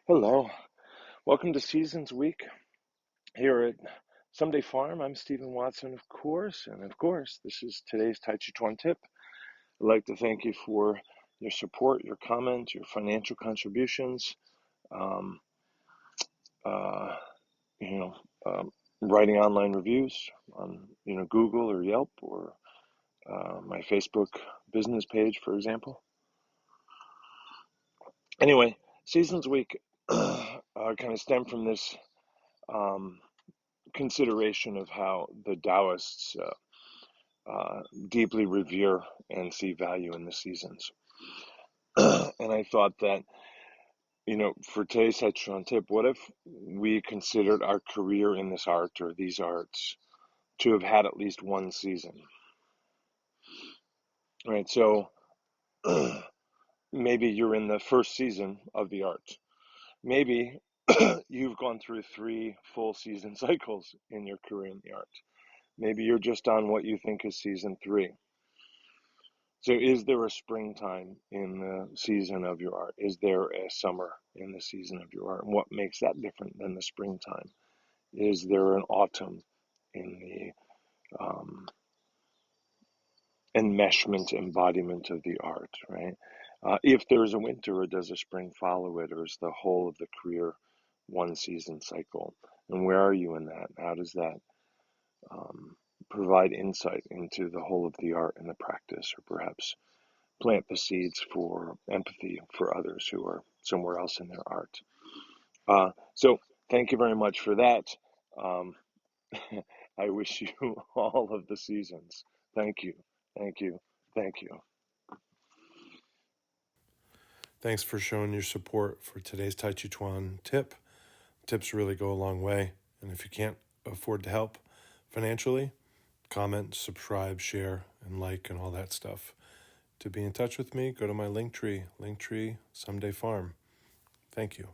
Hello, welcome to Seasons Week here at Someday Farm. I'm Stephen Watson, of course, and of course, this is today's Tàijíquán Tip. I'd like to thank you for your support, your comments, your financial contributions, um, uh, you know, writing online reviews on Google or Yelp or my Facebook business page, for example. Anyway, Seasons Week kind of stemmed from this. Consideration of how the Taoists deeply revere and see value in the seasons. And I thought that, for today's Tàijíquán Tip, what if we considered our career in this art or these arts to have had at least one season? Right, so maybe you're in the first season of the art. Maybe you've gone through 3 full season cycles in your career in the art. Maybe you're just on what you think is season 3. So is there a springtime in the season of your art? Is there a summer in the season of your art? And what makes that different than the springtime? Is there an autumn in the enmeshment, embodiment of the art, right? If there's a winter, or does a spring follow it, or is the whole of the career one season cycle? And where are you in that? How does that provide insight into the whole of the art and the practice, or perhaps plant the seeds for empathy for others who are somewhere else in their art? So thank you very much for that. Um, I wish you all of the seasons. Thank you. Thank you. Thank you. Thanks for showing your support for today's Tàijíquán Tip. Tips really go a long way. And if you can't afford to help financially, comment, subscribe, share, and like, and all that stuff. To be in touch with me, go to my Linktree, Someday Farm. Thank you.